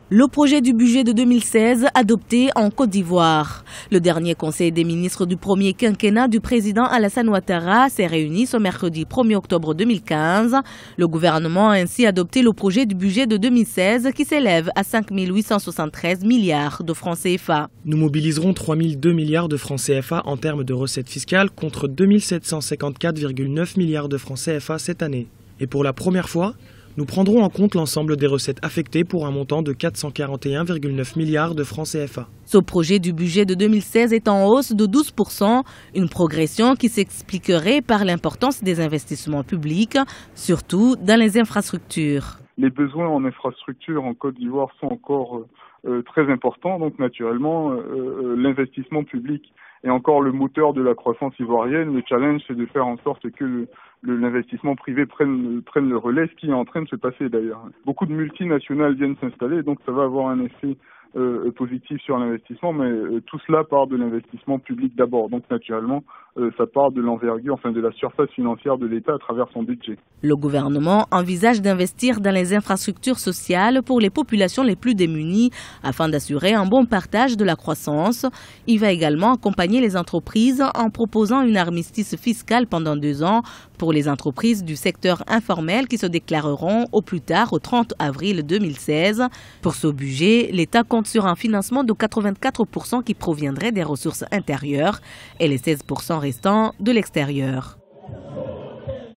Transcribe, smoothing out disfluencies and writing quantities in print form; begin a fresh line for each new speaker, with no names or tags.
Le projet du budget de 2016 adopté en Côte d'Ivoire. Le dernier conseil des ministres du premier quinquennat du président Alassane Ouattara s'est réuni ce mercredi 1er octobre 2015. Le gouvernement a ainsi adopté le projet du budget de 2016 qui s'élève à 5 873 milliards de francs CFA.
Nous mobiliserons 3 002 milliards de francs CFA en termes de recettes fiscales contre 2 754,9 milliards de francs CFA cette année. Et pour la première fois, nous prendrons en compte l'ensemble des recettes affectées pour un montant de 441,9 milliards de francs CFA.
Ce projet du budget de 2016 est en hausse de 12%, une progression qui s'expliquerait par l'importance des investissements publics, surtout dans les infrastructures.
Les besoins en infrastructures en Côte d'Ivoire sont encore très importants, donc naturellement l'investissement public est encore le moteur de la croissance ivoirienne. Le challenge, c'est de faire en sorte que l'investissement privé prenne le relais, ce qui est en train de se passer d'ailleurs. Beaucoup de multinationales viennent s'installer, donc ça va avoir un effet positif sur l'investissement, mais tout cela part de l'investissement public d'abord. Donc naturellement, ça part de l'envergure, enfin de la surface financière de l'État à travers son budget.
Le gouvernement envisage d'investir dans les infrastructures sociales pour les populations les plus démunies afin d'assurer un bon partage de la croissance. Il va également accompagner les entreprises en proposant une armistice fiscale pendant 2 ans pour les entreprises du secteur informel qui se déclareront au plus tard au 30 avril 2016. Pour ce budget, l'État compte sur un financement de 84% qui proviendrait des ressources intérieures et les 16% restants de l'extérieur.